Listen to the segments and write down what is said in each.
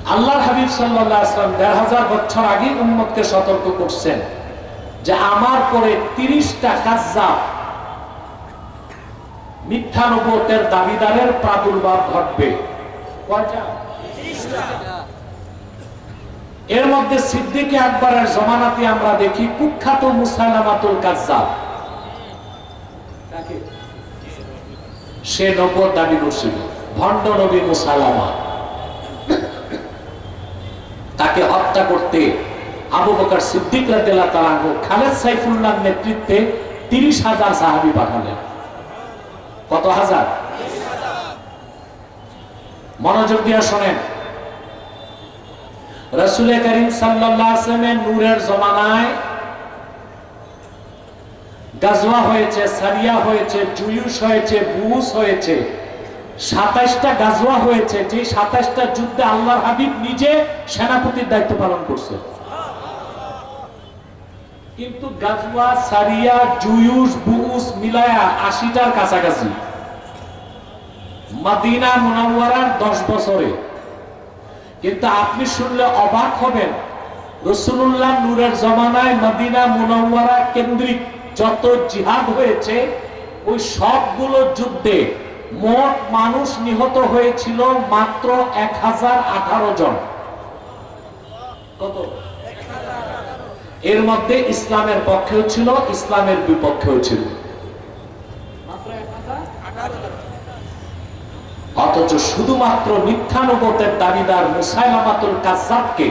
আল্লাহর হাবিব সাল্লাল্লাহু আলাইহি ওয়াসাল্লাম ১৫০০ বছর আগে উম্মতকে সতর্ক করছেন যে আমার পরে ৩০টা কাজ্জাব মিথ্যা নবুয়তের দাবিদারের প্রাদুর্ভাব ঘটবে। কয়টা? ৩০টা। এর মধ্যে সিদ্দিক আকবরের জমানাতে আমরা দেখি কুখ্যাত মুসাইলামাতুল কাজ্জাব। সে নবুয়ত দাবি করছিল, ভণ্ড নবী মুসাইলামা। তাকে হত্যা করতে আবু বকর সিদ্দিক রাদিয়াল্লাহু তাআলা আনহু খালেদ সাইফুল্লাহর নেতৃত্বে ৩০,০০০ সাহাবী পাঠালেন। কত হাজার? মনোযোগ দিয়ে শোনেন। রাসূল করিম সাল্লাল্লাহু আলাইহি ওয়াসাল্লামের নূরের জমানায় গাজওয়া হয়েছে, সারিয়া হয়েছে, জুয়ুশ হয়েছে, বুস হয়েছে, ২৭টা গাজওয়া হয়েছে। যে ২৭টা যুদ্ধে আল্লাহর হাবিব নিজে সেনাপতির দায়িত্ব পালন করছে। কিন্তু গাজওয়া, সারিয়া, জুয়ুশ, বুস মিলায়া ৮০টার কাছাকাছি। মদিনা মুনাওয়ারার ১০ বছরে। কিন্তু আপনি শুনলে অবাক হবেন, রাসূলুল্লাহ নূরের জমানায় মদিনা মুনাওয়ারা কেন্দ্রিক যত জিহাদ হয়েছে ওই সবগুলো যুদ্ধে মোট মানুষ নিহত হয়েছিল মাত্র ১০১৮ জন। কত? এর মধ্যে ইসলামের পক্ষেও ছিল, ইসলামের বিপক্ষেও ছিল। অথচ শুধুমাত্র মিথ্যা নবুয়তের দাবিদার মুসাইলামাতুল কাজ্জাবকে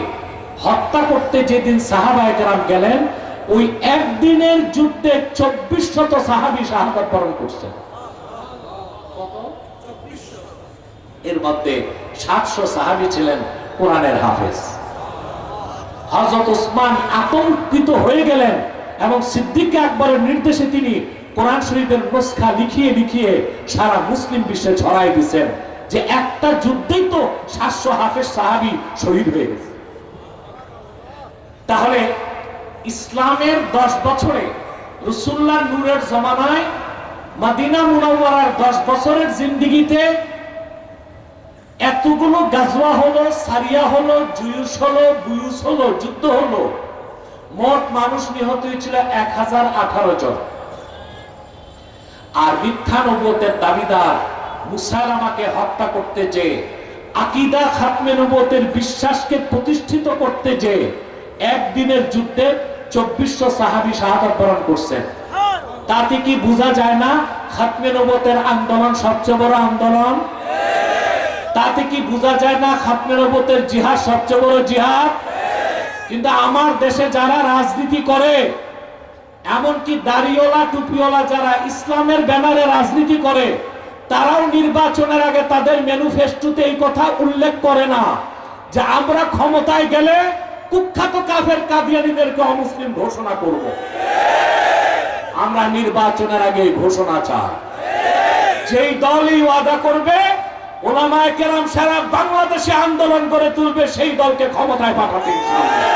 হত্যা করতে যেদিন সাহাবায়ে কেরাম গেলেন, ওই একদিনের যুদ্ধে ২৪০০ সাহাবী শাহাদাত বরণ করছেন। এর মধ্যে ৭০০ সাহাবী ছিলেন কোরআনের হাফেজ। হযরত ওসমান আতঙ্কিত হয়ে গেলেন এবং সিদ্দিক আকবরের নির্দেশে তিনি কোরআন শরীফের নুসখা লিখিয়ে লিখিয়ে সারা মুসলিম বিশ্বে ছড়াই দিয়েছেন যে একটা যুদ্ধেই তো ৭০০ হাফেজ সাহাবী শহীদ হয়ে গেছে। তাহলে ইসলামের ১০ বছরে রাসূলুল্লাহর নূরের জমানায় মদিনা মুনাওয়ারার ১০ বছরের জিন্দেগিতে এতগুলো গাজওয়া হলো, সারিয়া হলো, জুয়ুশ হলো, বুয়ুস হলো, যুদ্ধ হলো, মোট মানুষ নিহত হয়েছিল ১০১৮ জন। আর মিথ্যা নবুয়তের দাবিদার মুসাইলামাকে হত্যা করতে যে, আকীদা খাতমে নবুয়তের বিশ্বাসকে প্রতিষ্ঠিত করতে যে একদিনের যুদ্ধে ২৪০০ সাহাবী শাহাদাত বরণ করছেন। তাতে কি বোঝা যায় না খাতমে নবুয়তের আন্দোলন সবচেয়ে বড় আন্দোলন? তাতে কি বোঝা যায় না খাতমে নবুয়তের জিহাদ সবচেয়ে বড় জিহাদ? কিন্তু আমার দেশে যারা রাজনীতি করে, এমনকি দাড়িওয়ালা টুপিওয়ালা যারা ইসলামের ব্যানারে রাজনীতি করে, তারাও নির্বাচনের আগে তাদের ম্যানিফেস্টোতে এই কথা উল্লেখ করে না যে আমরা ক্ষমতায় গেলে কুখ্যাত কাফের কাদিয়ানীদেরকে অমুসলিম ঘোষণা করব। আমরা নির্বাচনের আগে ঘোষণা চাই। যেই দলই ওয়াদা করবে, ওলামায়ে কেরাম সারা বাংলাদেশে আন্দোলন করে তুলবে, সেই দলকে ক্ষমতায় পাঠাতে ইনশাআল্লাহ।